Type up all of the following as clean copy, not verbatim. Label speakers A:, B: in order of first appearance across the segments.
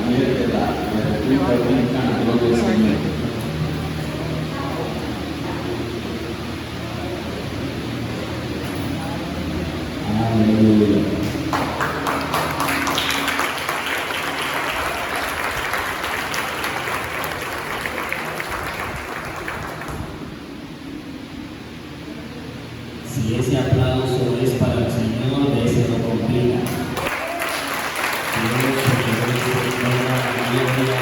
A: mujer de la República Dominicana, gloria al Señor. Aleluya.
B: Si ese aplauso es para el Señor, de ese no complica. Dios se merece toda la gloria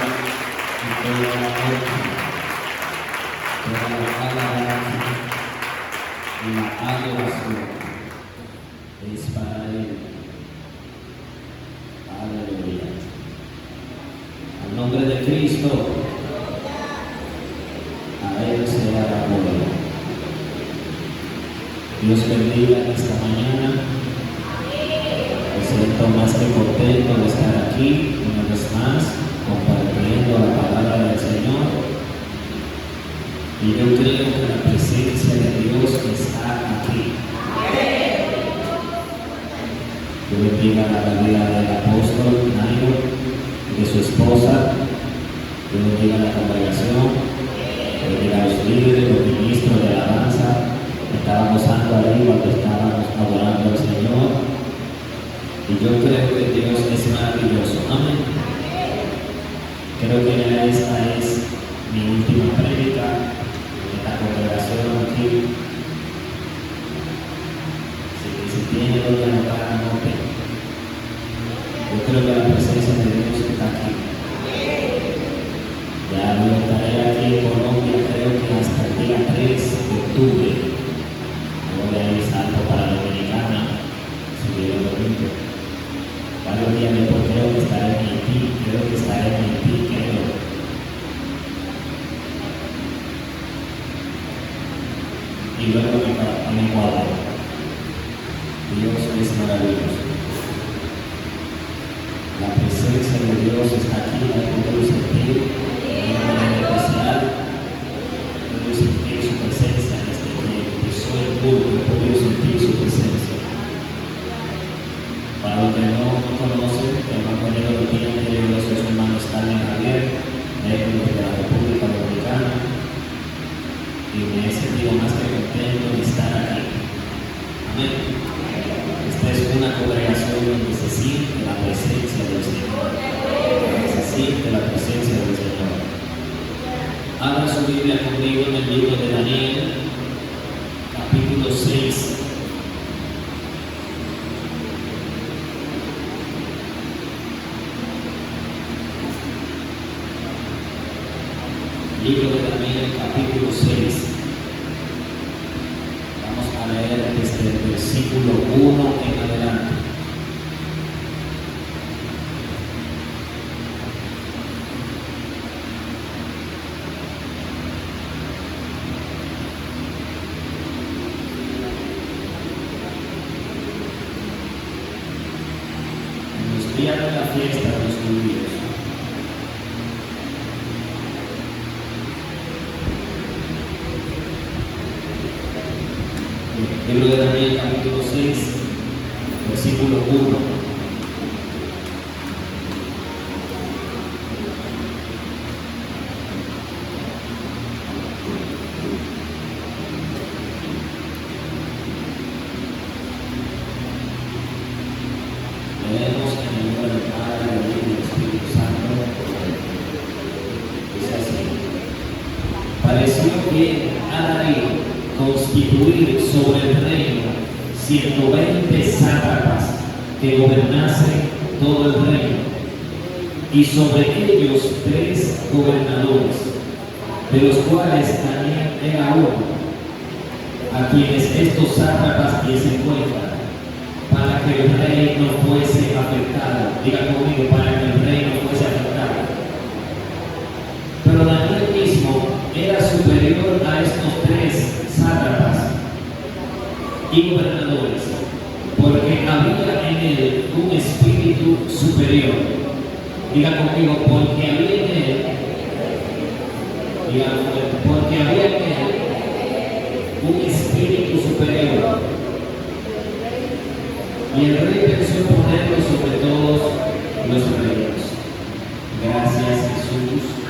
B: y toda la honra, toda la alabanza y la adoración es para Él. Aleluya. Al nombre de Cristo, a Él sea la gloria. Dios bendiga esta mañana. Me siento más que contento de estar aquí una vez más compartiendo la palabra del Señor. Y yo creo que la presencia de Dios está aquí. Yo bendiga la vida del apóstol Nairo y de su esposa. Yo bendiga la congregación. Yo bendiga a los líderes, los ministros de alabanza. Estábamos gozando ahí cuando estábamos adorando al Señor. Y yo creo que Dios es maravilloso. Amén. Creo que esta es mi última prédica en esta congregación aquí. Si tiene donde anotar, anote. Yo creo que la presencia de Dios está aquí. Ya no estaré aquí en Colombia, creo que hasta el día 3 de octubre. Voy a ir salto para la Dominicana, si Dios lo permite. Varios días después creo que estaré en Haití, creo. Y luego en Ecuador. Dios es maravilloso. La presencia de Dios está aquí, la podemos sentir de una manera especial. Podemos sentir su presencia desde que empezó el culto, podemos sentir su presencia. Para los que no conocen, el compañero de día de Dios es su hermano Stanley Javier, de la República Dominicana, y me he sentido más que contento de estar aquí. Amén. Esta es una congregación donde se siente la presencia del Señor. Se siente la presencia del Señor. Abra su Biblia conmigo en el libro de Daniel, capítulo 6. Libro de Daniel, capítulo 6. Vamos a leer desde el versículo 1 en adelante. En los días de la fiesta de los judíos, libro de Daniel, capítulo 6, versículo 1. Leemos en el nombre del Padre, del Hijo y del Espíritu Santo. Dice así: pareció bien a Darío constituir sobre el reino 120 sátrapas que gobernasen todo el reino, y sobre ellos 3 gobernadores, de los cuales Daniel era uno, a quienes estos sátrapas diesen cuenta, para que el rey no fuese afectado. Diga conmigo, para que el rey no fuese afectado. Pero Daniel mismo era superior a estos 3 sátrapas y gobernadores, porque había en él un espíritu superior. Diga conmigo, porque había en él, diga, porque había en él un espíritu superior. Y el rey pensó ponerlo sobre todos los reinos. Jesús.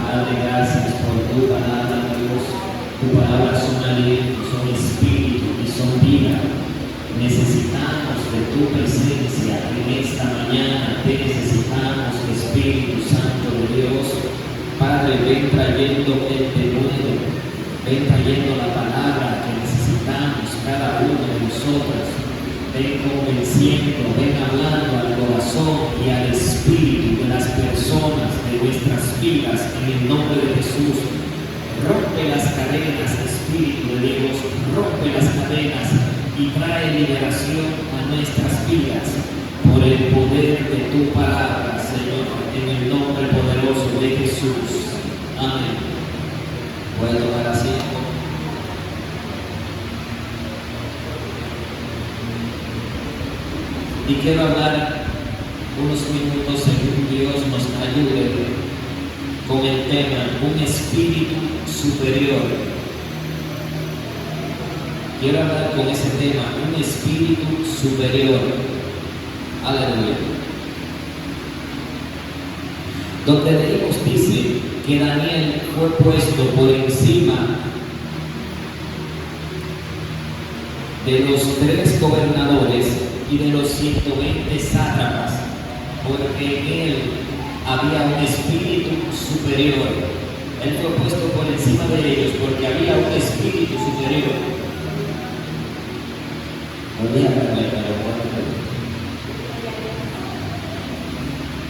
B: Padre, gracias por tu palabra, Dios. Tu palabra son aliento, son espíritu y son vida. Necesitamos de tu presencia en esta mañana. Te necesitamos, Espíritu Santo de Dios. Padre, ven trayendo el nuevo, ven trayendo la palabra que necesitamos cada uno de nosotros. Ven convenciendo, ven hablando al corazón y al espíritu de las personas de nuestras vidas en el nombre de Jesús. Rompe las cadenas, Espíritu de Dios, rompe las cadenas y trae liberación a nuestras vidas por el poder de tu palabra, Señor, en el nombre poderoso de Jesús. Amén. Voy a tomar asiento. Y quiero hablar unos minutos según Dios nos ayude con el tema un espíritu superior. Quiero hablar con ese tema, un espíritu superior. Aleluya. Donde leímos dice que Daniel fue puesto por encima de los 3 gobernadores y de los 120 sátrapas, porque en él había un espíritu superior. Él fue puesto por encima de ellos porque había un espíritu superior.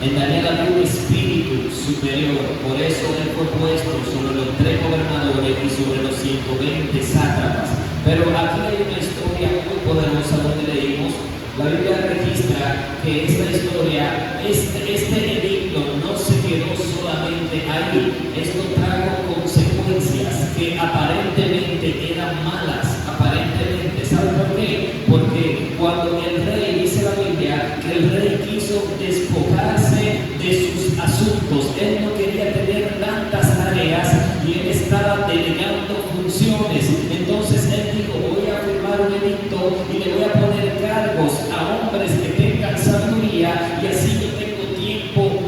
B: En Daniel había un espíritu superior, por eso él fue puesto sobre los 3 gobernadores y sobre los 120 sátrapas. Pero aquí hay una historia muy poderosa donde leímos. La Biblia registra que esta historia, este edicto no se quedó solamente ahí. Esto trajo consecuencias que aparentemente eran malas. Aparentemente, ¿saben por qué? Porque cuando el rey, dice la Biblia, que el rey quiso despojarse de sus asuntos, él no quería tener tantas tareas y él estaba delegando funciones. Entonces él dijo: voy a firmar un edicto y le voy a poner cargos a hombres que tengan sabiduría, y así yo tengo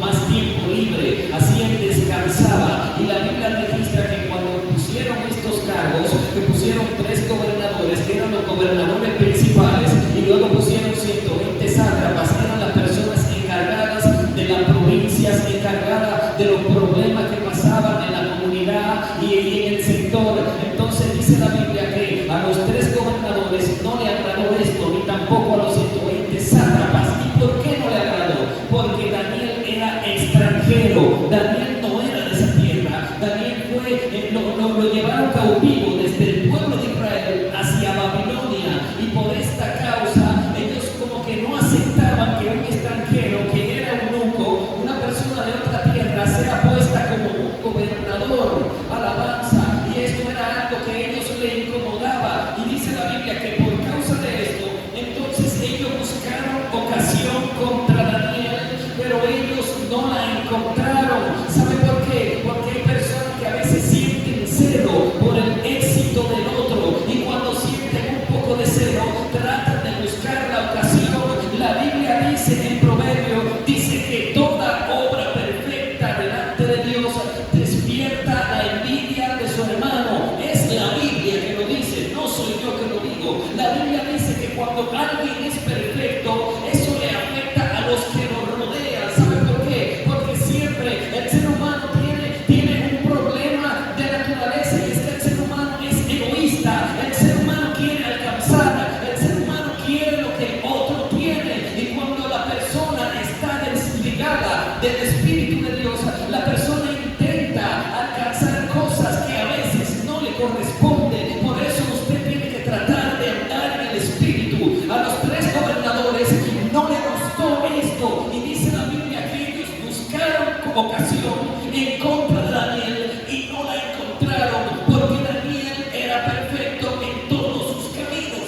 B: más tiempo libre. Así él descansaba. Y la Biblia registra que cuando pusieron estos cargos, que pusieron 3 gobernadores, que eran los gobernadores principales, y luego pusieron 120 sátrapas, que eran las personas encargadas de las provincias, encargadas de los problemas que pasaban en la comunidad y en el sector. Entonces dice la Biblia que a los 3 gobernadores no le agradó esto, ni tampoco a los 120 sátrapas. ¿Y por qué no le agradó? Porque Daniel era extranjero. Daniel no era de esa tierra. Daniel lo llevaron cautivo desde el pueblo de Israel hacia Babilonia, y por esta causa ellos como que no aceptaban que un extranjero, que era eunuco, una persona de otra tierra, sea puesta como un gobernador. Alabanza. Y esto era algo que a ellos le incomodaba. Y dice la Biblia que por causa de esto, entonces ellos buscaron ocasión contra Daniel, pero ellos no la encontraron. ¿Sabe por qué? Porque hay personas que a veces sienten celo por el éxito del otro, y cuando sienten un poco de celo, tratan de buscar la ocasión. La Biblia dice en Proverbio, dice que toda obra perfecta delante de Dios despierta la envidia de su hermano. Es la Biblia que lo dice, no soy yo que lo digo. La Biblia dice que cuando alguien es perfecto, eso le afecta a los que lo rodean. ¿Sabe por qué? Porque siempre el ser humano tiene un problema de naturaleza, y es que el ser humano es egoísta. El ser humano quiere alcanzar, el ser humano quiere lo que el otro tiene. Y cuando la persona está desligada del Espíritu de Dios, la persona intenta alcanzar cosas que a veces no le corresponden. Por eso usted tiene que tratar de andar en el Espíritu. A los 3 gobernadores no le gustó esto, y dice la Biblia que ellos buscaron ocasión en contra de Daniel y no la encontraron, porque Daniel era perfecto en todos sus caminos.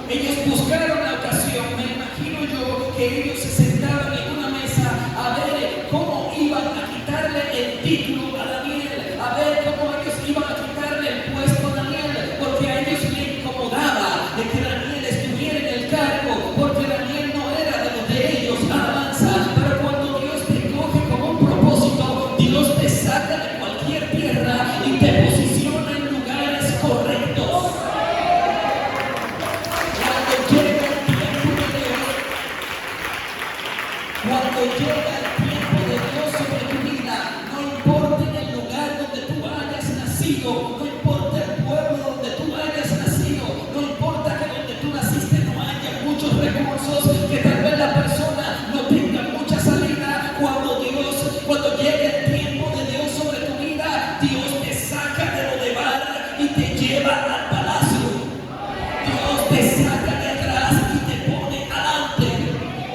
B: Ellos buscaron la ocasión. Me imagino yo que ellos se sentaban en una mesa a ver cómo iban a quitarle el título a Daniel, a ver cómo ellos iban a quitarle el puesto a Daniel, porque a ellos les incomodaba de que Daniel estuviera en el cargo, porque Daniel no era de los de ellos. Alabanza. Pero cuando Dios te te saca de atrás y te pone adelante.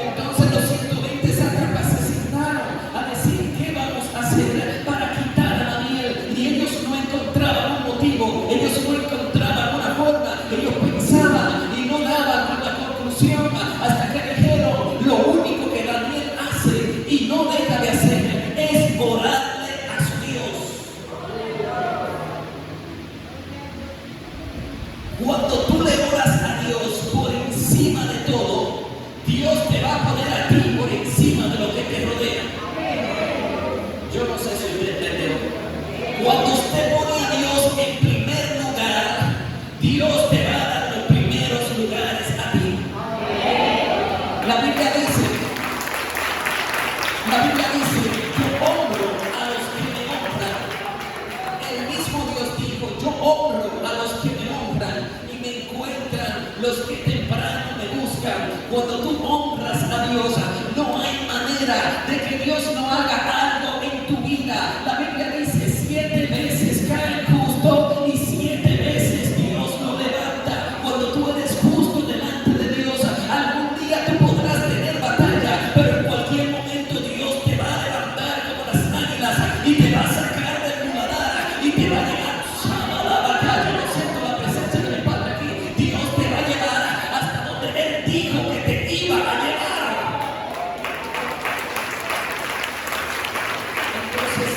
B: Entonces los 120 sátrapas se sentaron a decir qué vamos a hacer para quitar a Daniel, y ellos no encontraban un motivo, ellos no encontraban una forma, ellos pensaban y no daban una conclusión hasta que dijeron: lo único que Daniel hace y no deja de hacer es orarle a su Dios. Cuando tú le oras a Dios por encima de todo, Dios te va a poner a ti por encima de lo que te rodea. Yo no sé si usted entendió. Cuando usted pone a Dios en primer lugar, Dios te va a dar los primeros lugares a ti. La Biblia dice, yo honro a los que me honran. El mismo Dios dijo: yo honro a los que me honran y me encuentran los que temprano me buscan. Cuando tú honras a Dios, no hay manera de que Dios no haga algo en tu vida. La Biblia dice: 7 veces cae el justo y 7 veces Dios lo levanta. Cuando tú eres justo delante de Dios, algún día tú podrás tener batalla, pero en cualquier momento Dios te va a levantar como las águilas y te va a sacar del muladar y te va a llevar a la batalla. Yo siento la presencia del Padre aquí. Dios te va a llevar hasta donde Él dijo que te iba a llevar. Entonces,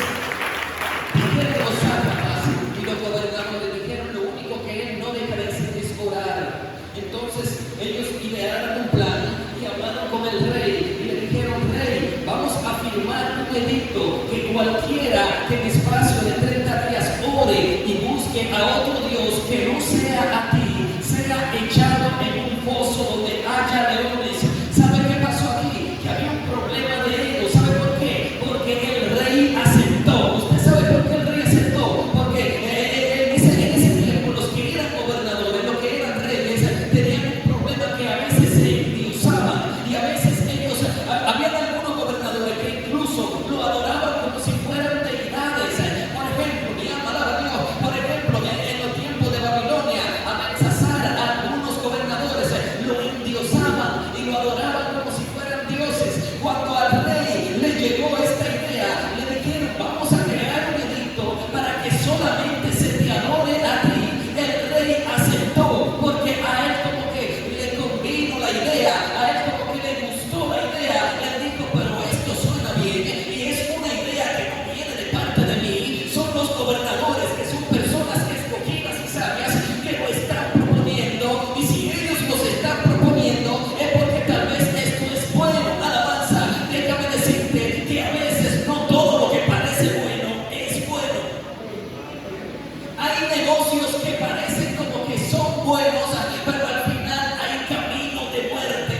B: dijeron los sátrapas y los gobernadores, dijeron: lo único que Él no deja de hacer es orar. Entonces ellos idearon un plan y hablaron con el rey y le dijeron: rey, vamos a firmar un edicto que cualquiera que en espacio de 30 días ore y busque a otro Dios que no sea a ti, sea echado en un pozo donde haya leones. ¿Sabe qué pasó aquí? Que había un problema de ellos. ¿Sabe por qué? Porque el rey aceptó. ¿Usted sabe por qué el rey aceptó? Porque en ese tiempo los que eran gobernadores, los que eran reyes, tenían un problema que a veces se endiosaban y a veces ellos, había algunos gobernadores que incluso lo adoraban como si fueran deidades. Por ejemplo, mi alma Dios. Por ejemplo, en los tiempos de Babilonia, a Belsasar, algunos gobernadores lo endiosaban y lo adoraban como si fueran dioses. Cuando al rey le llegó esta idea, le dijeron: vamos a crear un edicto para que solamente se te adore a ti. El rey aceptó porque a él como que le convino la idea, a él como que le gustó la idea. Él dijo: pero esto suena bien y es una idea que no viene de parte de mí. Son los gobernadores, que son personas escogidas y sabias, que lo están proponiendo, y si ellos los están proponiendo es porque tal vez esto es bueno. Alabanza. Déjame decirte que a veces no todo lo que parece bueno es bueno. Hay negocios que parecen como que son buenos, pero al final hay camino de muerte.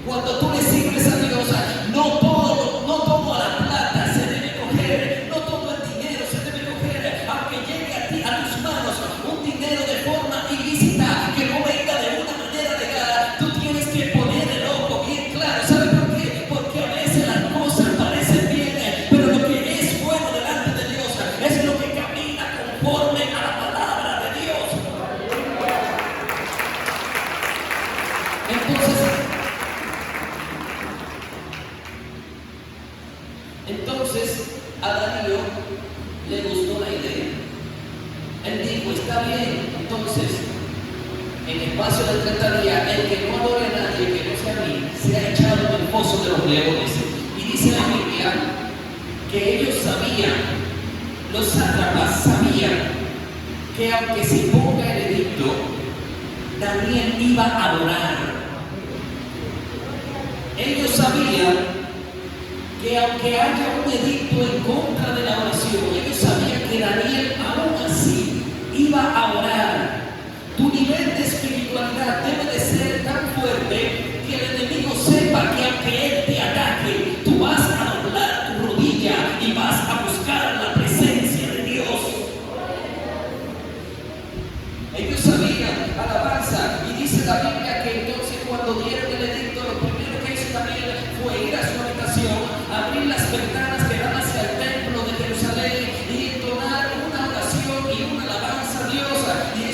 B: Cuando tú le sirves a Dios, no todo la plata se debe coger, no todo el dinero se debe coger, aunque llegue a ti, a tus manos, un dinero de forma ilícita, que no venga de una manera legal. Tú tienes que poner el ojo bien claro. ¿Sabe por qué? Porque a veces las cosas parecen bien, pero lo que es bueno delante de Dios es lo que camina conforme a la palabra de Dios. Entonces a Darío le gustó la idea. Él dijo: está bien, entonces en espacio de 30 días, el que no adore a nadie, que no sea a mí, sea echado en el pozo de los leones. Y dice la Biblia que ellos sabían, los sátrapas sabían, que aunque se ponga el edicto, Daniel iba a adorar. Ellos sabían que aunque haya un edicto en contra de la oración, ellos sabían que Daniel aún así iba a orar. Tu nivel de espiritualidad debe de ser tan fuerte que el enemigo sepa que aunque él te ataque, tú vas a doblar tu rodilla y vas a buscar la presencia de Dios. Ellos sabían, alabanza, y dice la Biblia que entonces cuando dieron el edicto, lo primero que hizo Daniel fue ir a su habitación, abrir las ventanas que dan hacia el templo de Jerusalén y entonar una oración y una alabanza a Dios. Y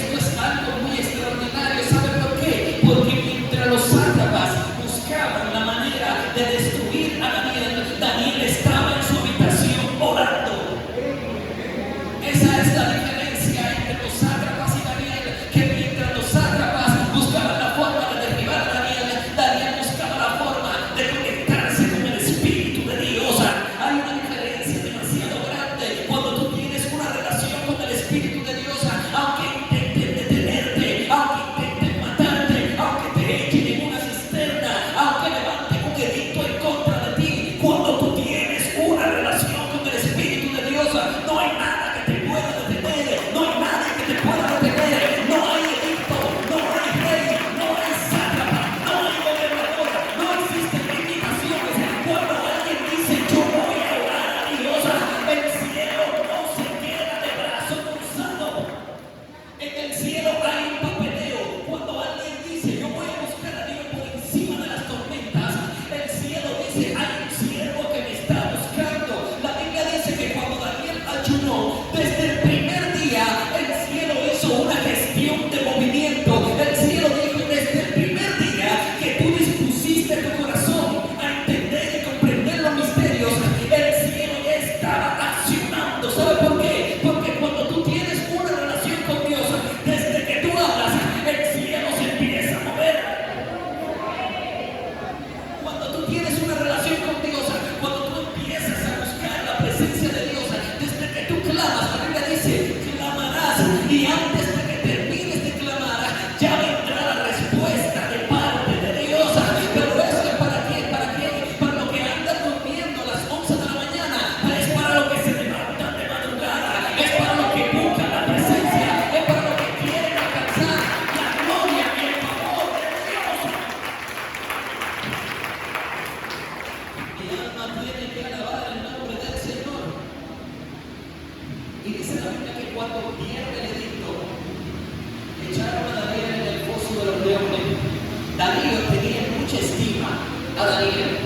C: leones. Darío tenía mucha estima a Daniel.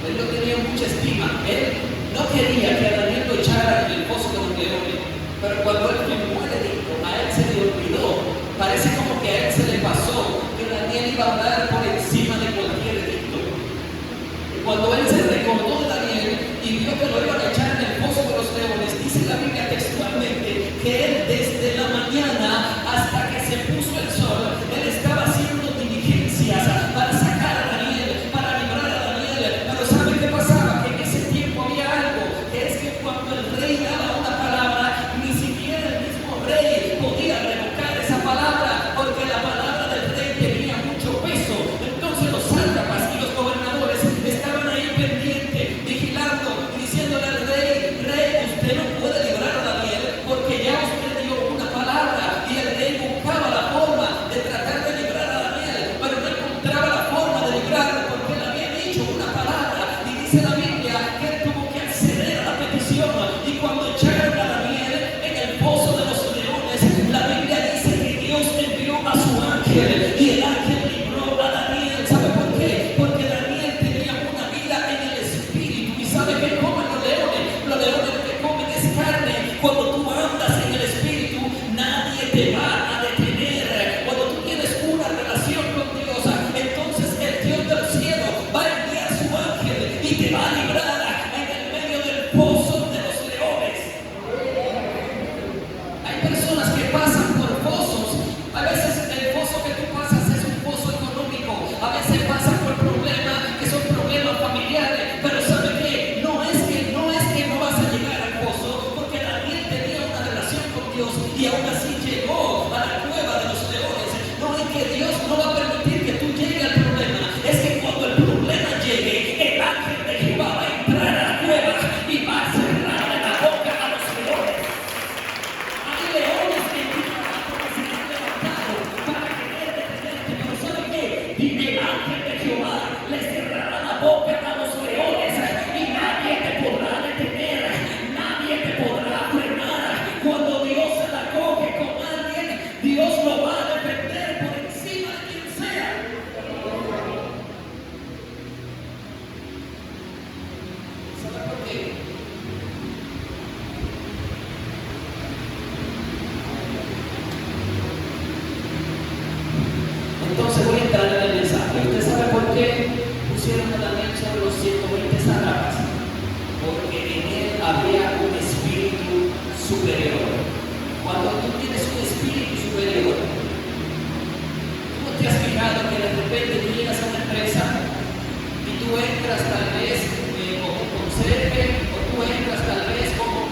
C: Él no tenía mucha estima. Él no quería que a Daniel lo echaran en el pozo de los leones. Pero cuando él firmó el edicto, a él se le olvidó. Parece como que a él se le pasó que Daniel iba a hablar por encima de cualquier edicto. Cuando él se recordó de Daniel y vio que lo iban a echar en el pozo de los leones, dice la Biblia textualmente que él desde la mañana hasta que se puso el sol, él estaba haciendo diligencias para sacar a Daniel, para librar a Daniel. Pero ¿sabe qué pasaba? Que en ese tiempo había algo, que es que cuando el rey daba una palabra, ni siquiera el mismo rey podía revocar esa palabra, porque la palabra del rey tenía mucho peso. Entonces los sátrapas y los gobernadores estaban ahí pendientes, vigilando y diciéndole al rey: rey, usted no puede librar a Daniel porque ya usted dio una palabra. Y el rey buscaba la forma de tratar de librar a Daniel, pero no encontraba la forma de librarlo porque él había dicho una palabra. Y dice la Biblia que él tuvo que acceder a la petición. Y cuando echaron a Daniel en el pozo de los leones, la Biblia dice que Dios envió a su ángel y el ángel libró a Daniel. ¿Sabe por qué? Porque Daniel tenía una vida en el espíritu. ¿Y sabe qué comen los leones? Los leones lo que comen es carne. Cuando tú andas en el espíritu, nadie te va a detener. Cuando tú tienes una relación con Dios, entonces el Dios del cielo va a enviar su ángel y te va a librar en el medio del pozo de los leones. Hay personas que pasan por pozos. A veces el pozo que tú pasas es un pozo económico. A veces pasan por problemas que son problemas familiares. Pero ¿sabe qué? No es que no vas a llegar al pozo, porque Daniel tenía una relación con Dios y aún así llegó a la cueva de los leones. No es que Dios no va a permitir que tú llegues al problema. Es que cuando el problema llegue, el ángel de Jehová va a entrar a la cueva y va a cerrarle la boca a los leones. Hay leones que se han levantado para querer detenerte, pero ¿sabe qué? Y el ángel de Jehová le cerrará la boca a los leones y nadie te podrá detener, nadie te podrá frenar. Cuando Dios se la coge con alguien, Dios lo va a defender por encima de quien sea. ¿Sabe por qué? Entonces voy a entrar en el mensaje. ¿Usted sabe por qué pusieron a Daniel sobre los 120 sátrapas? Porque en él había un espíritu superior. Cuando tú tienes un espíritu superior, tú no te has fijado que de repente tú llegas a una empresa y tú entras tal vez como un conserje, o tú entras tal vez como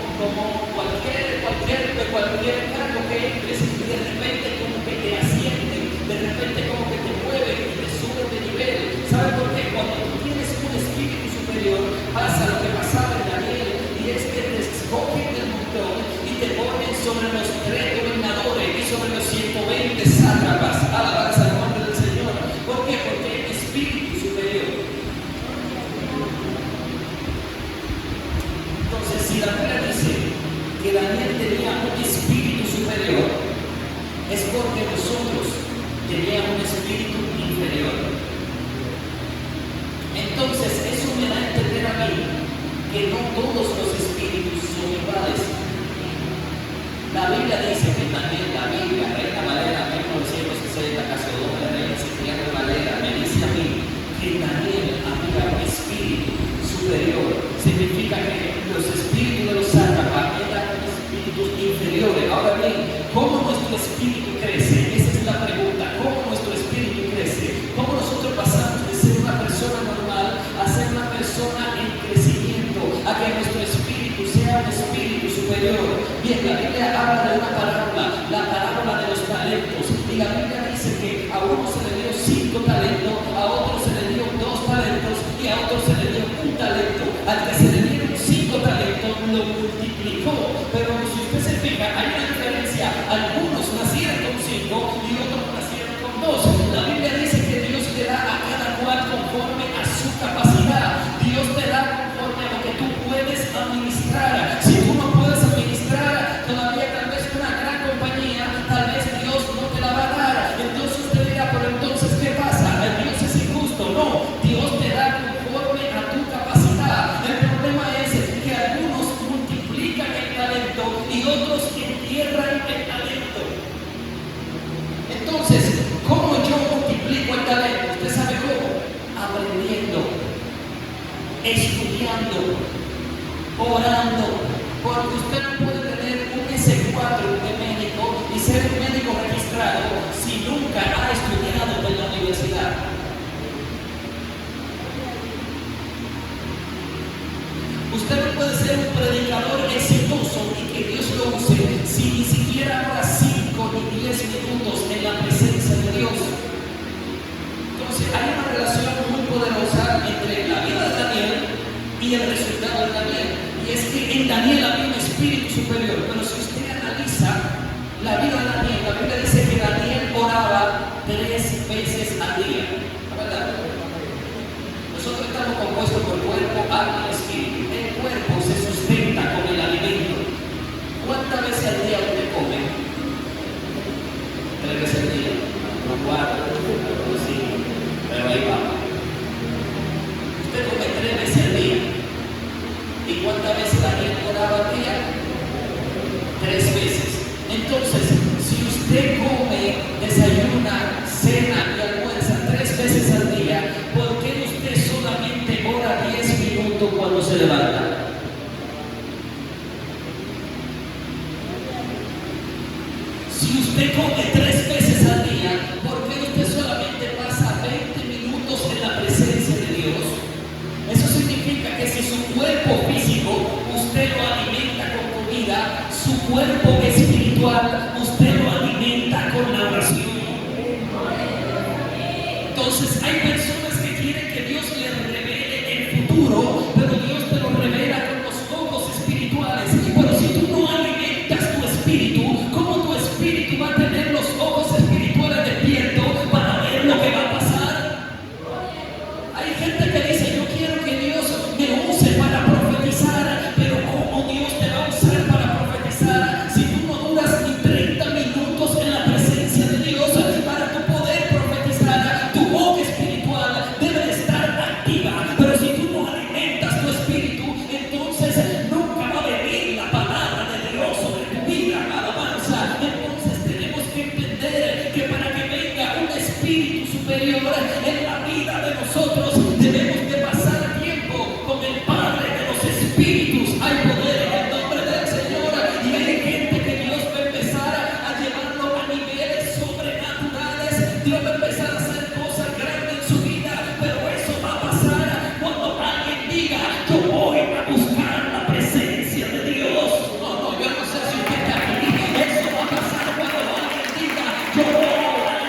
C: cualquier cargo que entres, y de repente como que te ascienden, de repente como que te mueven y te suben de nivel. ¿Sabes por qué? Cuando tú tienes un espíritu superior, pasa lo que pasaba en Daniel, y es que te escogen del montón y te ponen sobre los 3 gobernadores y sobre los 120 sátrapas. Alabanza al nombre del Señor. ¿Por qué? Porque hay un espíritu superior. Entonces, si la Biblia dice que Daniel tenía un espíritu superior, es porque nosotros teníamos un espíritu inferior. Entonces, eso me da a entender a mí que no todos los espíritus son iguales. La Biblia dice que Daniel, la Biblia, Reina Valera 1960, caso doble, Reina Cipriano Valera, me dice a mí que Daniel había un espíritu superior. Significa que los espíritus de los sátrapas eran espíritus inferiores. Ahora bien, ¿cómo nuestro espíritu crece? Esa es la pregunta. ¿Cómo nuestro espíritu crece? ¿Cómo nosotros pasamos de ser una persona normal a ser una persona en crecimiento, a que nuestro espíritu sea un espíritu superior? Bien, la Biblia habla de una parábola, la parábola de los talentos, y la Biblia dice que a uno se le dio 5 talentos, a otro se le dio 2 talentos y a otro se le dio 1 talento. Al que se le dieron 5 talentos lo multiplicó. Pero si usted se fija, hay una diferencia. Algunos nacieron con 5 y otros nacieron con 2. La Biblia dice que Dios te da a cada cual conforme a su capacidad. Dios te da conforme a lo que tú puedes administrar. Si tú no puedes administrar todavía tal vez una gran compañía, tal vez Dios no te la va a dar. Entonces usted dirá, pero entonces orando, porque usted no puede tener un S4 de médico y ser un médico registrado si nunca ha estudiado en la universidad. Usted no puede ser un predicador exitoso y que Dios lo use si ni siquiera ora 5 ni 10 minutos en la presencia de Dios. Entonces hay una relación muy poderosa entre la vida de Daniel y el resultado de Daniel. Y es que en Daniel había un espíritu superior. Pero si usted analiza la vida de Daniel, la Biblia dice que Daniel oraba 3 veces al día. ¿Verdad? Nosotros estamos compuestos por cuerpo, alma y espíritu. El cuerpo se sustenta con el alimento. ¿Cuántas veces al día usted come? 3 veces al día. No 4, no 5. Pero ahí va. Usted come 3 veces al día. ¿Y cuántas veces Daniel oraba al día? 3 veces. Entonces, si usted come, desayuna, cena y almuerza 3 veces al día, ¿por qué usted solamente ora 10 minutos cuando se levanta? Si usted come 3 veces al día, ¿por qué usted solamente pasa 20 minutos en la presencia de Dios? Eso significa que si su cuerpo físico usted lo alimenta con comida, su cuerpo espiritual usted lo alimenta con la oración. Entonces hay personas que quieren que Dios les revele el futuro, pero Dios te lo revela con los ojos espirituales. Pero si tú no alimentas tu espíritu, ¿cómo tu espíritu va a tener los ojos espirituales despiertos para ver lo que va a pasar? Hay gente que dice, yo quiero que Dios me use para profetizar, pero ¿cómo Dios te va a usar para profetizar si tú no duras ni 30 minutos en la presencia de Dios para tu poder profetizar? Tu boca espiritual debe de estar activa, pero si tú no alimentas tu espíritu, entonces nunca va a venir la palabra de Dios sobre tu vida, alabanza. Entonces tenemos que entender que para que venga un espíritu superior en la vida de nosotros, debemos de pasar tiempo con el Padre de los espíritus. Hay poder en el nombre del Señor y hay gente que Dios va a empezar a llevarlo a niveles sobrenaturales. Dios va a empezar a hacer cosas grandes en su vida, pero eso va a pasar cuando alguien diga, yo voy a buscar la presencia de Dios. No, yo no sé si usted está aquí. Eso va a pasar cuando alguien diga, yo voy a orar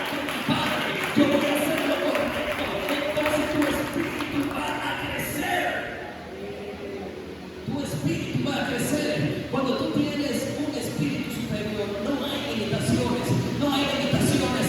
C: con mi Padre, yo voy a hacer lo correcto. Entonces tu espíritu va a crecer. Tu espíritu va a crecer. Cuando tú tienes un espíritu superior, no hay limitaciones. No hay limitaciones.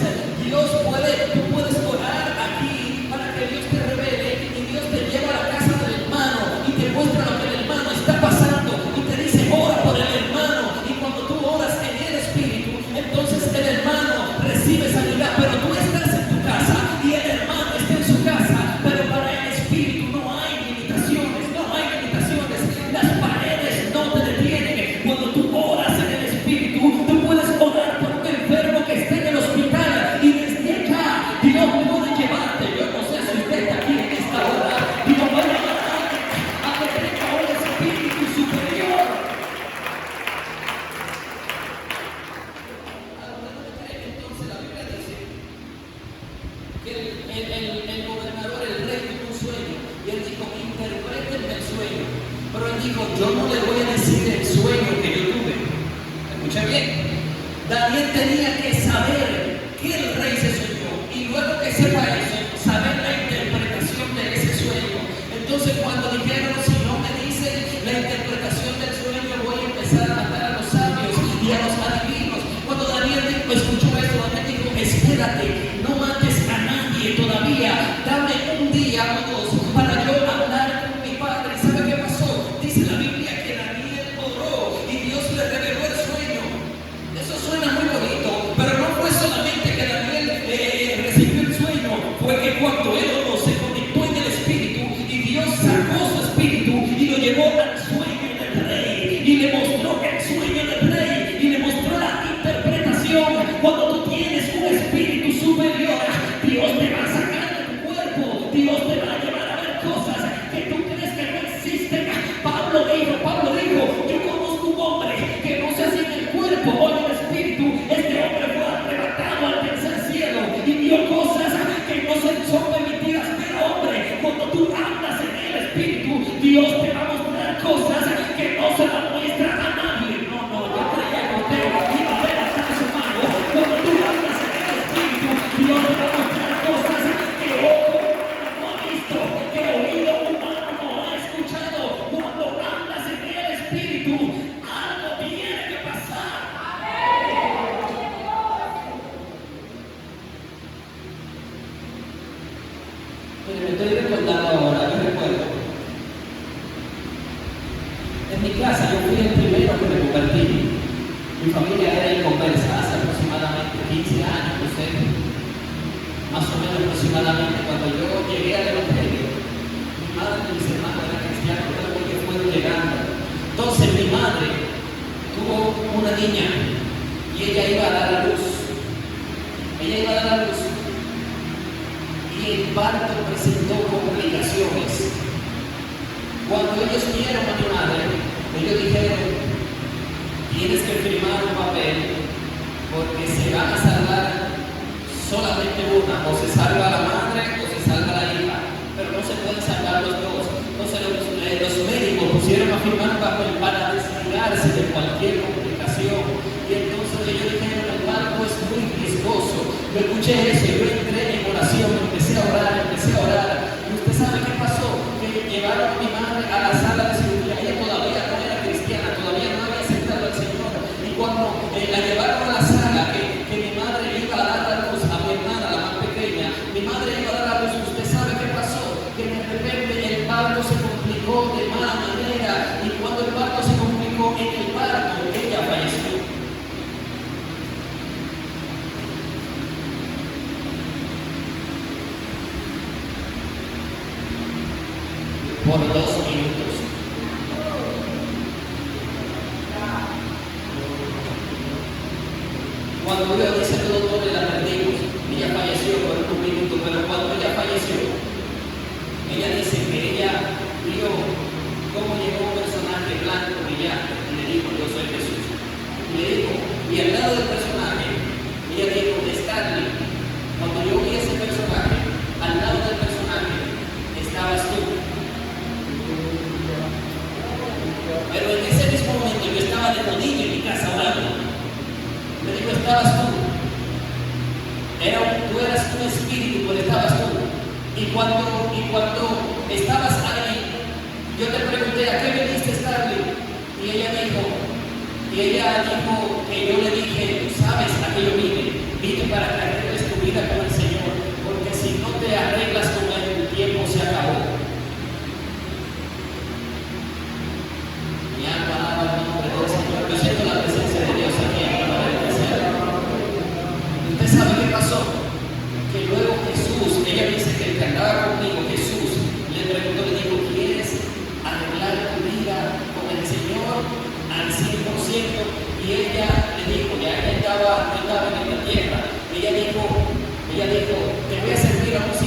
C: Tú puedes orar aquí para que Dios te revele y Dios te lleva a la casa del hermano y te muestra lo que el hermano está pasando y te dice, ora por el hermano. Y cuando tú oras en el espíritu, entonces el hermano recibe sanidad, pero tú estás en tu casa y el hermano está en su casa, pero para el espíritu no hay limitaciones, no hay limitaciones. Las paredes no te detienen. Cuando tú oras en el espíritu, tú puedes orar por un enfermo que esté en el hospital y desde acá Dios puede llevarte. Yo no sé si usted está aquí en esta hora, Dios va a llevar a que tenga un espíritu superior. Entonces la Biblia dice que el gobernador, el rey, tuvo un sueño y él dijo, interprétenme el sueño. Pero él dijo, yo no le voy a decir el sueño que yo tuve. Escucha bien. Daniel tenía que saber que el rey se soñó y luego que sepa eso, saber la interpretación de ese sueño. Entonces cuando dijeron, si no me dicen la interpretación del sueño, voy a empezar a matar a los sabios y a los adivinos. Cuando Daniel escuchó esto, Daniel dijo, espérate, no mates a nadie todavía, dame un día o 2 para yo hablar con mi padre. ¿Y sabe qué pasó? Dice la Biblia que Daniel oró y Dios le reveló el sueño. Eso suena muy bonito, pero no fue solamente que Daniel recibió el sueño, fue que cuando él oró se conectó en el espíritu y Dios sacó su espíritu y lo llevó al sueño del rey y le mostró el sueño del rey y le mostró la interpretación. Cuando tú tienes un espíritu superior, Dios te va a sacar de tu cuerpo, Dios te va a llevar a ver cosas que tú crees que no existen.
B: oído cosas que no son permitidas, pero hombre, cuando tú andas en el Espíritu, Dios te va a mostrar cosas que no se las muestra a nadie. No, yo creía que usted iba a ver hasta su mano. Cuando tú andas en el Espíritu, Dios te va a mostrar cosas que ojo humano no ha visto, que oído humano no ha escuchado. Cuando andas en el Espíritu, algo tiene que pasar.
C: Pero me estoy recordando ahora, yo recuerdo. En mi casa yo fui el primero que me convertí. Mi familia era inconversa hace aproximadamente 15 años, no sé, más o menos aproximadamente. Cuando yo llegué al Evangelio, mi madre y mis hermanos eran cristianos, luego que fueron llegando. Entonces mi madre tuvo una niña y ella iba a dar a luz. Ella iba a dar a luz. Y el parto presentó complicaciones. Cuando ellos vieron a mi madre, ellos dijeron: tienes que firmar un papel porque se van a salvar solamente una, o se salva la madre o se salva la hija, pero no se pueden salvar los dos. Entonces los médicos pusieron a firmar un papel para desligarse de cualquier complicación. Y entonces ellos dijeron: el parto es muy riesgoso. Yo escuché eso, yo entré en oración, empecé a orar. Y usted sabe qué pasó, que llevaron a mi madre a la sala de cirugía. Ella todavía no era cristiana, todavía no había aceptado al Señor. Y cuando la llevaron a la sala, que mi madre iba a dar a luz a mi hermana, la más pequeña, mi madre iba a dar a luz. Usted sabe qué pasó, que de repente el parto se complicó de mala manera. Y cuando el parto se complicó en el parto, ella falleció. Por 2 minutos. Cuando yo dice que doctor la perdimos, ella falleció por 1 minuto, pero cuando ella falleció, ella dice que ella vio cómo llegó un personaje blanco brillante y le dijo: yo soy Jesús. Y le dijo, y al lado del personaje, ella dijo: Stanley. Cuando yo vi ese personaje, al lado del personaje estabas tú. Pero en ese mismo momento yo estaba de rodillas en mi casa orando. Me dijo: estabas tú. Tú eras un espíritu, pero estabas tú. Y cuando estabas ahí, yo te pregunté: ¿a qué viniste, Stanley? Y ella dijo que yo le dije: tú sabes a qué yo vine para que arregles tu vida con el Señor, porque si no te arreglas con Él, el tiempo se acabó. Mi alma alaba el nombre del Señor. Yo siento la presencia de Dios aquí en la iglesia. ¿Usted sabe qué pasó? Que luego Jesús, ella dice que el que andaba conmigo, Jesús, le preguntó, le dijo: ¿quieres arreglar tu vida con el Señor al 100%? Y ella le dijo, ya ella estaba en la tierra, ella dijo, te voy a servir a un 50%.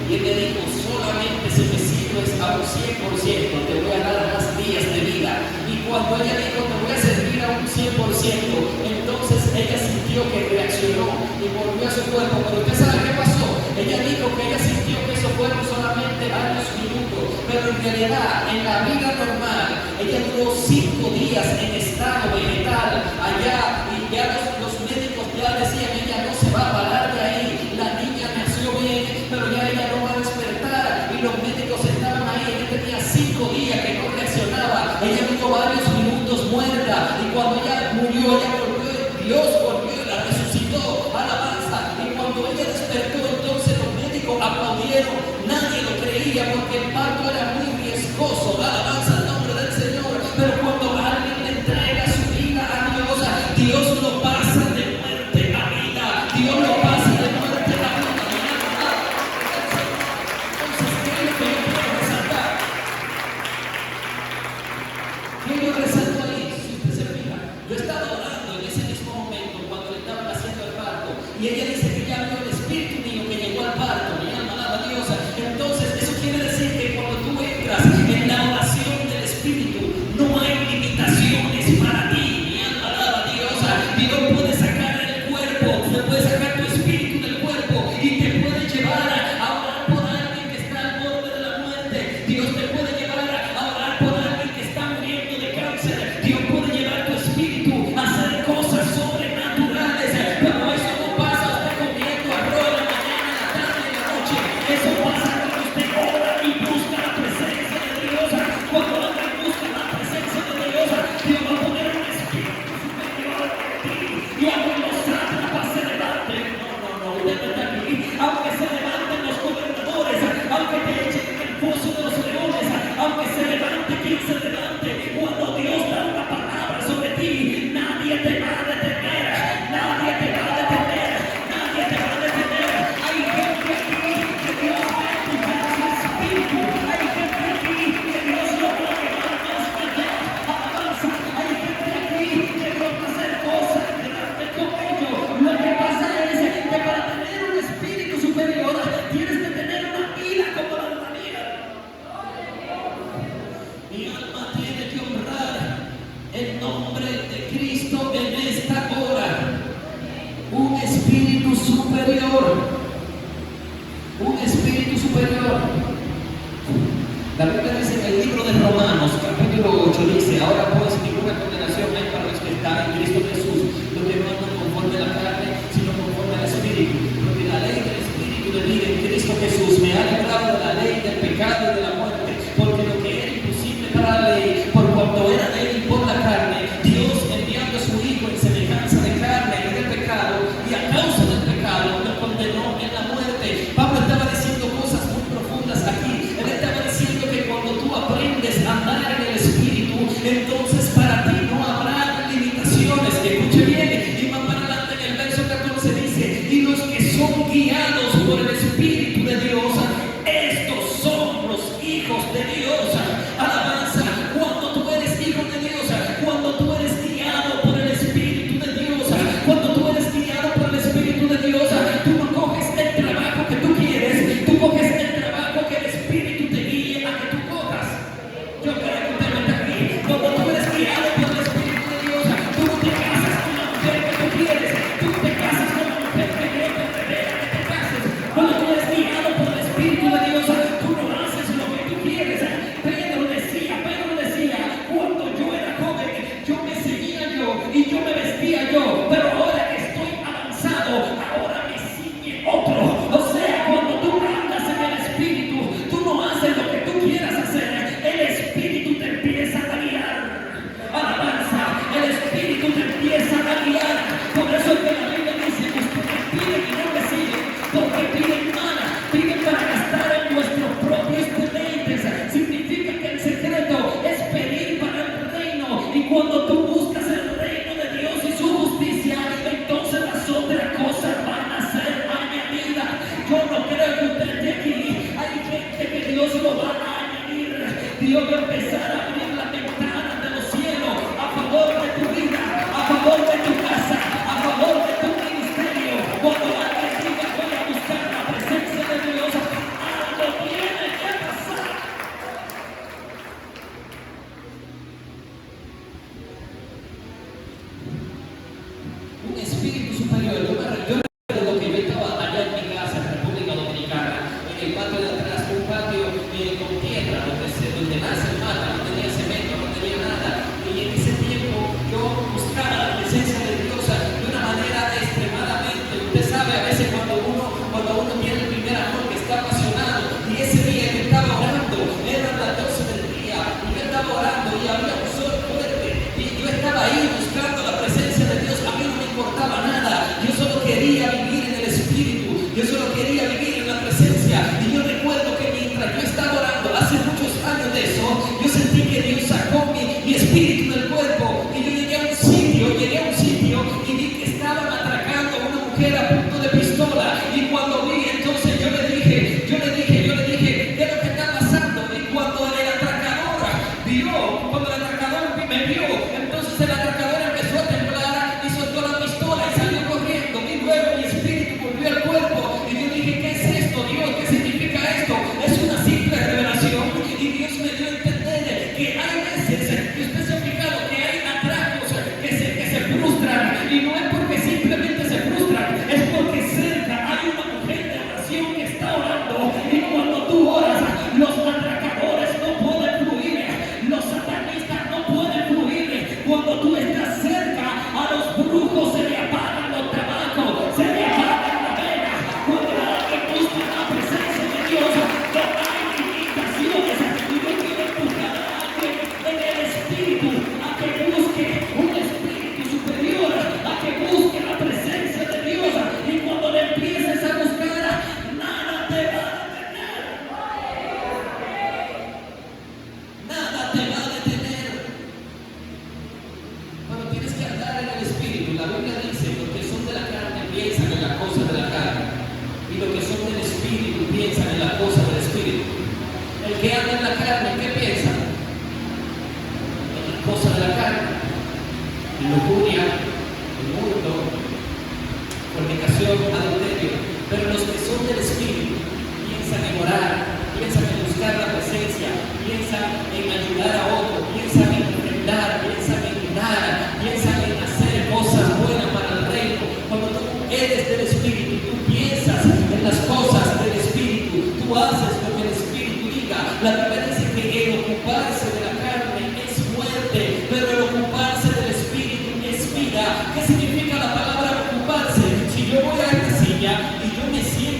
C: Y él le dijo: solamente si me sirves a un 100%, te voy a dar más días de vida. Y cuando ella dijo: te voy a servir a un 100%, entonces ella sintió que reaccionó y volvió a su cuerpo. Pero usted sabe qué pasó. Ella dijo que ella sintió que eso fueron solamente varios minutos, pero en realidad, en la vida normal, ella duró 5 días en estado vegetal allá, y ya los médicos ya decían: ella no se va a parar de ahí. La niña nació bien, pero ya ella no va a despertar. Y los médicos estaban ahí. Ella tenía 5 días que no reaccionaba. Ella duró varios minutos muerta. Y cuando ella murió, ella volvió, Dios volvió y la resucitó. Alabanza. Y cuando ella despertó, entonces los médicos aplaudieron. Nadie lo creía porque el parto era muy riesgoso. Alabanza al nombre del Señor. Pero cuando alguien le entrega su vida a Dios, Dios lo pasa de muerte a vida. Dios lo pasa de muerte a vida. Entonces, ¿qué es lo que yo quiero resaltar? ¿Qué yo resalto ahí? Si usted se fija, yo estaba orando en ese mismo momento cuando le estaban haciendo el parto. Y ella dice que ya vio el espíritu mío que llegó al parto. Mi alma alaba a Dios. Entonces, eso quiere decir que cuando tú entras en la oración del espíritu, no hay limitaciones para ti. Mi alma alaba a Dios. Dios puede sacar el cuerpo, Dios puede sacar tu espíritu del cuerpo.
B: ti, aunque se levanten los gobernadores, aunque te echen en el pozo de los leones, aunque se levante quien se levante, cuando Dios da una palabra sobre ti, nadie te va a detener, nadie te va a detener, nadie te va a detener. Hay gente aquí que Dios va a empujar su espíritu, hay gente aquí que Dios lo va a llevar más allá, alabanza, hay gente aquí que Dios va a hacer cosas grandes con ellos. Lo que pasa es que para tener un espíritu superior tienes que tener una vida como la de Daniel. Mi alma tiene que honrar el nombre de Cristo en esta hora. Un espíritu superior. Un espíritu superior. La Biblia dice en el libro de Romanos, capítulo 8, dice: ahora pues ninguna condenación hay para los que están en Cristo Jesús, los que no andan conforme a la carne, sino conforme al Espíritu. Porque la ley del Espíritu de vida en Cristo Jesús me ha librado de la ley del pecado y de la muerte. Porque lo que era imposible para la ley, por cuanto era débil por la carne, Dios enviando a su Hijo en semejanza de carne y de pecado, y a causa del pecado lo condenó en la muerte. Pablo estaba diciendo cosas muy profundas aquí. Él estaba diciendo que cuando tú aprendes a andar en el Espíritu, entonces para ti no habrá limitaciones. Escuche bien, y más para adelante en el verso 14 dice: y los que son guiados por el Espíritu de Dios, estos son los hijos de Dios. Alabanza, cuando tú eres hijo de Dios, cuando tú eres guiado por el Espíritu de Dios, cuando tú eres guiado por el Espíritu de Dios, tú no coges el trabajo que tú quieres, tú coges el trabajo que el Espíritu te guíe a que tú cojas. Yo quiero que usted me está aquí. Cuando tú eres guiado por el Espíritu de Dios, tú no te casas con la mujer que tú quieres, tú te casas con la mujer que Dios te revela que te cases. Cuando tú eres guiado por el Espíritu de Dios, tú no haces lo que tú quieres. Pedro decía, cuando yo era joven, yo me seguía yo y yo me vestía yo, pero ahora que estoy avanzado, ahora me sigue otro. O sea, cuando tú andas en el Espíritu, tú no haces lo que tú quieras hacer, el Espíritu te empieza a guiar. Alabanza, el Espíritu te empieza a guiar. Por eso es que la Biblia dice: ustedes piden y no reciben, porque piden mal, piden para gastar en nuestros propios deleites. Significa que el secreto es pedir para el reino, y cuando tú buscas el reino de Dios y su justicia, entonces las otras cosas van a ser añadidas. Yo no creo que usted esté aquí. Hay gente que Dios lo va a añadir. Dios va a empezar a abrir las ventanas de los cielos a favor de tu vida, a favor de tu casa, a favor de tu ministerio. Cuando alguien diga: voy a buscar la presencia de Dios, algo tiene que pasar. Un espíritu superior. Yo recuerdo que yo estaba allá en mi casa en República Dominicana, en el patio de atrás, un patio con tierra donde nace el mata, donde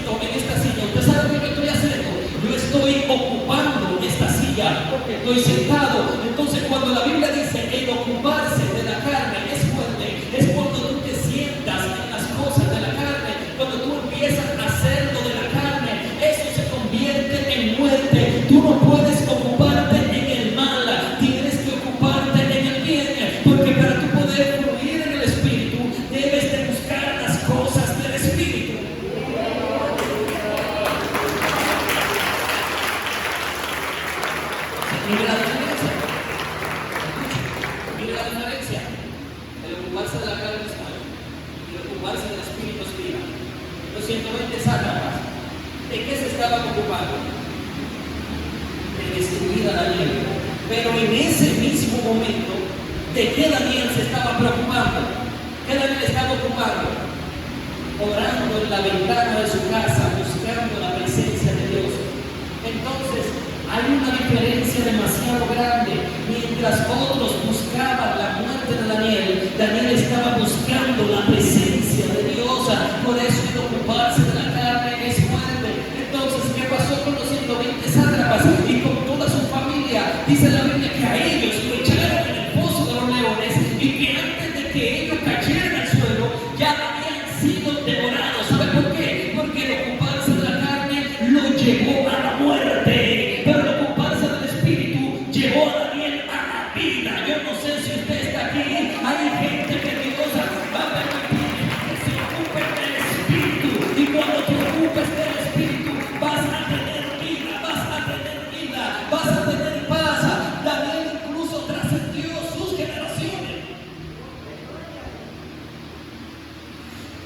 C: siento en esta silla, usted sabe lo que estoy haciendo. Yo estoy ocupando esta silla porque estoy sentado. Entonces, cuando la Biblia dice el ocuparse de la carne es fuerte, es cuando tú te sientas en las cosas de la carne, cuando tú empiezas a hacer lo de la carne, eso se convierte en muerte. Tú no puedes ocuparte en el mal, tienes que ocuparte en el bien, porque para tú poder fluir en el Espíritu, debes de buscar las cosas del Espíritu. Mira la diferencia. Mira la diferencia. El ocuparse de la carne es malo y el ocuparse del Espíritu es vida. Los 120 sátrapas, ¿de qué se estaban ocupando? De destruir a Daniel. Pero en ese mismo momento, ¿de qué Daniel se estaba preocupando? ¿Qué Daniel estaba ocupando? Orando en la ventana de su casa, buscando la presencia de Dios. Entonces, hay una diferencia demasiado grande. Mientras otros buscaban la muerte de Daniel, Daniel estaba buscando la presencia de Dios. Por eso el ocuparse de la carne es muerte. Entonces, ¿qué pasó con los 120 sátrapas y con toda su familia? Dice la Biblia que a ellos lo echaron en el pozo de los leones y que antes de que ellos cayeran al suelo ya habían sido devorados. ¿Sabe por qué? Porque el ocuparse de la carne lo llevó a la muerte, pero el ocuparse del Espíritu llevó a Daniel a la vida. Yo no sé si usted está aquí. Hay gente que Dios va a permitir que se ocupe del Espíritu, y cuando te ocupes del Espíritu vas a tener vida, vas a tener vida, vas a tener paz. Daniel incluso trascendió sus generaciones.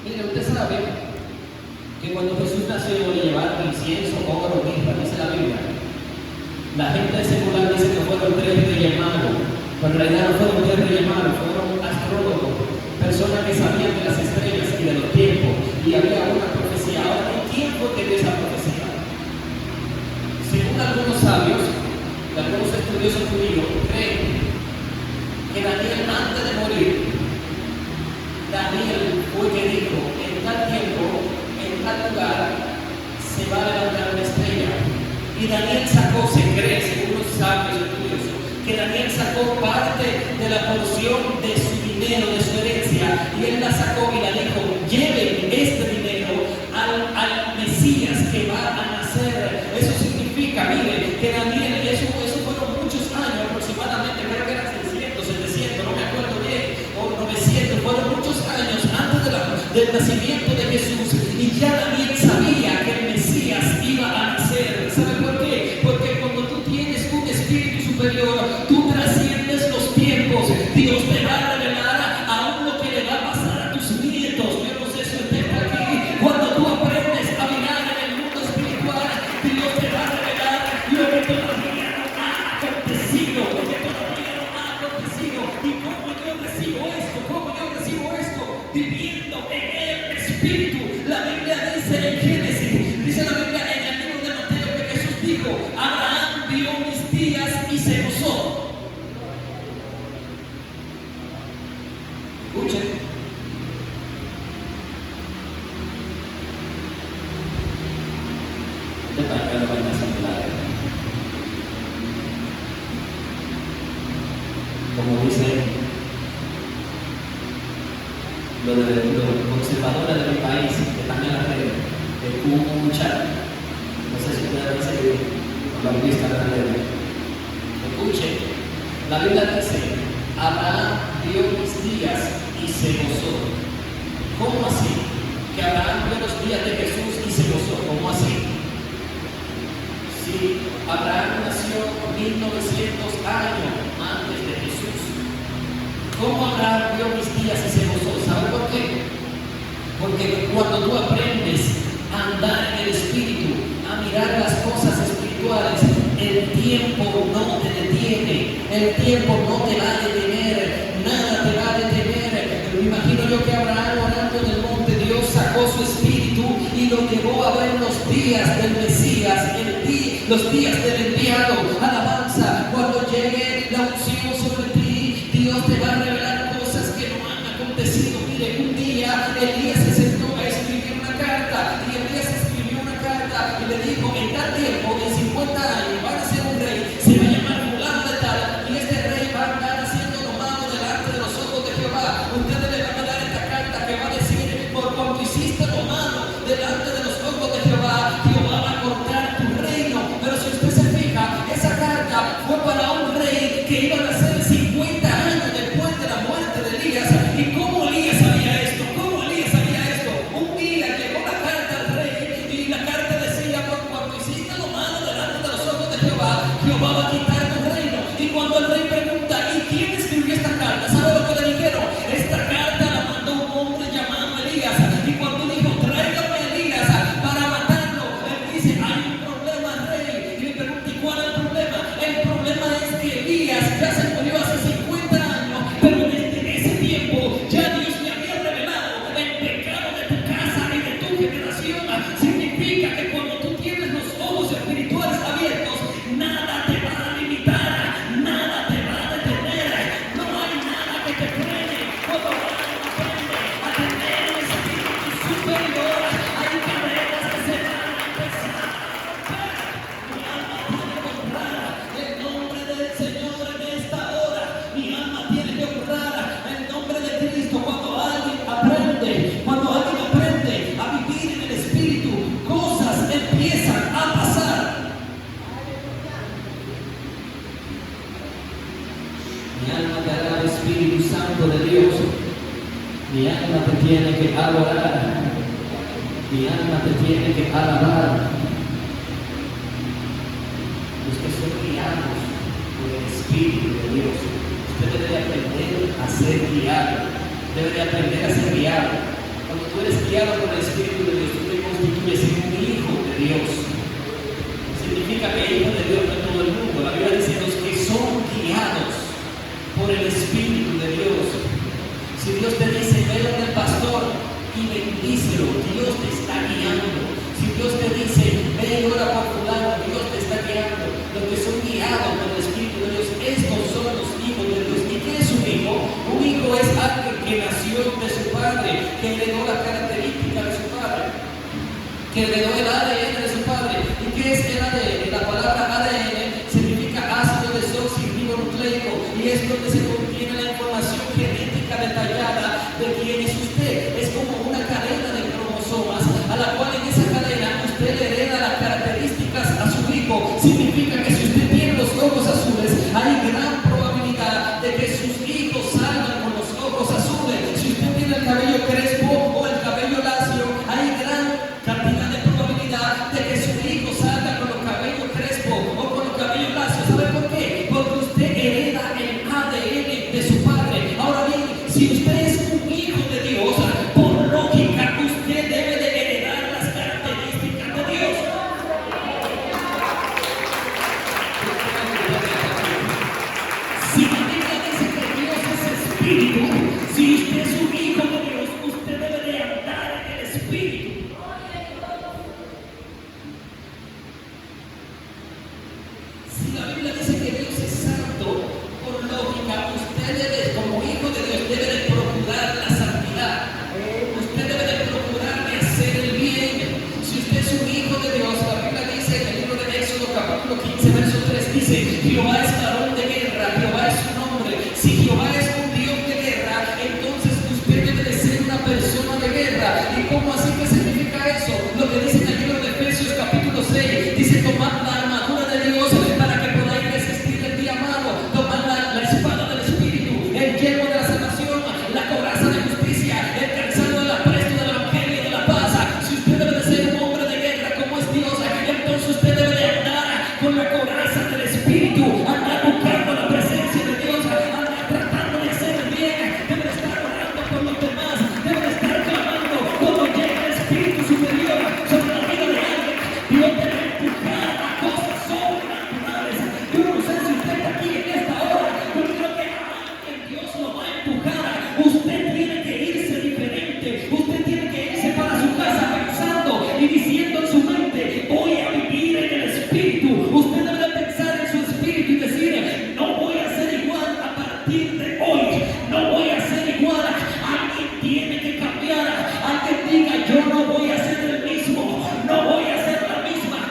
C: Mire, usted sabe que cuando Jesús nació le llevaron incienso, oro, mirra, dice la Biblia. La gente secular dice que fueron 3 reyes magos, pero en realidad no fueron 3 reyes magos, fueron astrólogos, personas que sabían de las estrellas y de los tiempos, y había una profecía. Ahora, ¿en quién fue que dio esa profecía? Según algunos sabios, y algunos estudiosos judíos, creen que Daniel, antes de morir, Daniel fue que dijo: en tal tiempo, en tal lugar, se va a levantar una estrella. Y Daniel sacó, se cree, según los sabios estudiosos, que Daniel sacó parte de la porción de su dinero, de su herencia, y él la sacó y la dijo: lleven este dinero al Mesías que va a nacer. Eso significa, miren, que Daniel, eso fueron muchos años, aproximadamente, creo que eran 600, 700, no me acuerdo bien, o 900, fueron muchos años antes del nacimiento de Jesús, y ya Daniel sabía que el Mesías iba a nacer. ¿Sabe por qué? Porque cuando tú tienes un espíritu superior, tú trasciendes los tiempos. Dios te va a revelar aún lo que le va a pasar a tus nietos. Yo no sé si usted está aquí. Cuando tú aprendes a mirar en el mundo espiritual, Dios te va a revelar lo que todavía no ha acontecido, lo que todavía no ha acontecido. ¿Y cómo yo recibo esto? ¿Cómo yo recibo esto? Viviendo en el Espíritu. La Biblia dice en Génesis, dice la Biblia en el libro de Mateo, que Jesús dijo: Abraham vio mis días y se gozó. Escuchen. Como dice los conservadores de mi país, que están en la red, hubo un chat. No sé si ustedes han seguido la vista de la red. Escuchen, la Biblia dice: Abraham vio mis días y se gozó. ¿Cómo así? Que Abraham vio los días de Jesús y se gozó. ¿Cómo así? Si Abraham nació 1900 años antes de Jesús, ¿cómo Abraham vio mis días y se gozó? ¿Sabe por qué? Porque cuando tú aprendes a andar en el Espíritu, a mirar las cosas espirituales, el tiempo no te detiene, el tiempo no te va a detener, nada te va a detener. Me imagino yo que Abraham, orando en el monte, Dios sacó su espíritu y lo llevó a ver los días del Mesías, los días del enviado. Alabanza, cuando llegue la unción sobre ti, Dios te va a revelar cosas que no han acontecido. Mire, un día Elías se sentó a escribir una carta, y Elías escribió y le dijo, en tal tiempo, en 50 años, van a ser un rey, se va a llamar fulano de tal, y este rey va a andar haciendo lo malo delante de los ojos de Jehová. Ustedes le van a dar esta carta que va a decir, por cuanto hiciste lo malo delante de los ojos de Jehová, Jehová va a cortar tu reino. Pero si usted se fija, esa carta fue para un rey que iba a nacer 50 años después de la muerte de Elías. ¿Y cómo Elías sabía esto? ¿Cómo Elías sabía esto? Un día llegó la carta al rey y la carta decía, por cuanto hiciste lo malo delante de los ojos de Jehová, Jehová va a quitar tu reino. Y cuando el rey pregunta, ¿y quién escribió esta carta? ¿Sabe lo que le dijeron? Esta carta la mandó un hombre llamado Elías. Y cuando dijo, tráigame a Elías para matarlo, él dice, hay un problema, rey. Y le pregunta, ¿y cuál es el problema? El problema es que Elías ya se murió hace 50 años, pero desde ese tiempo ya Dios le había revelado el pecado de tu casa y de tu generación. Significa que cuando tú tienes los ojos espirituales abiertos, nada te va a limitar, nada te va a detener, no hay nada que te frene. Cuando aprende a tener el espíritu superior, hay carreras que se van a empezar. Mi alma tiene que honrar el nombre del Señor en esta hora. Mi alma tiene que honrar el nombre de Cristo. Cuando alguien aprende a vivir en el Espíritu, cosas empiezan a pasar. Mi alma te alaba, Espíritu Santo de Dios. Mi alma te tiene que adorar. Mi alma te tiene que alabar. Los que son guiados por el Espíritu de Dios, usted debe aprender a ser guiado. Debe de aprender a ser guiado. Cuando tú eres guiado por el Espíritu de Dios, tú te constituyes en un hijo de Dios. Significa que hijo de Dios no es todo el mundo. La Biblia dice, los que son guiados por el Espíritu de Dios. Si Dios te dice, ve donde el pastor y bendícelo, Dios te está guiando. Si Dios te dice, ve y ora por fulano, Dios te está guiando. Los que son guiados por el Espíritu de Dios, estos son los hijos de Dios. ¿Y qué es un hijo? Un hijo es alguien que nació de su padre, que heredó la característica de su padre, que heredó el ADN de su padre. ¿Y qué es el ADN? La palabra ADN significa ácido desoxirribonucleico, y es donde se contiene la información genética detallada de quién es usted. Es como una cadena de cromosomas, a la cual en esa cadena usted le hereda las características a su hijo. Significa que si usted tiene los ojos azules, hay gran probabilidad de que sus hijos salgan con los ojos azules. Si usted tiene el cabello crespo o el cabello lacio, hay gran cantidad de probabilidad de que su hijo salga con los cabellos crespos o con los cabellos lacios. ¿Sabe por qué? Porque usted hereda el ADN de su padre. Ahora bien, si usted es un hijo de Dios, por lógica usted debe de heredar las características de Dios. Si la Biblia dice que Dios es espíritu, si usted es un hijo de Dios, usted debe de andar en el espíritu. Si la Biblia dice que Dios es santo, por lógica, usted debe, como hijo de Dios, debe de procurar la santidad. Usted debe de procurar de hacer el bien. Si usted es un hijo de Dios, la Biblia dice en el libro de Éxodo, capítulo 15, verso 3, dice, Jehová es varón de guerra, Jehová es su nombre. Si Jehová es un Dios de guerra, entonces usted debe de ser una persona de guerra. ¿Y cómo así? ¿Qué significa eso? Lo que dice en el libro de Efesios, capítulo 6, dice, tomad la armadura de Dios para que podáis resistir el día malo. Tomad la espada del Espíritu, el yelmo de la salvación, la coraza de justicia, el calzado del apresto del evangelio de la paz. Si usted debe de ser un hombre de guerra como es Dios, entonces usted debe de andar con la coraza del Espíritu, andar buscando la presencia de Dios, andar tratando de hacer el bien, debe de estar orando por los demás, debe de estar clamando cuando llegue el Espíritu superior sobre la vida de alguien. Dios debe empujar a cosas sobrenaturales. Yo no sé si usted está aquí en esta hora, pero creo que a alguien Dios lo va a empujar. Usted tiene que irse diferente. Usted tiene que irse para su casa pensando y diciendo en su mente, voy a vivir en el Espíritu. Usted debe pensar en su espíritu y decir, no voy a ser igual a partir de hoy. No voy a ser igual. Alguien tiene que cambiar. Alguien diga, yo no voy a ser el mismo. No voy a ser la misma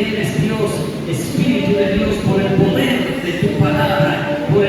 B: Eres Dios, Espíritu de Dios, por el poder de tu palabra, por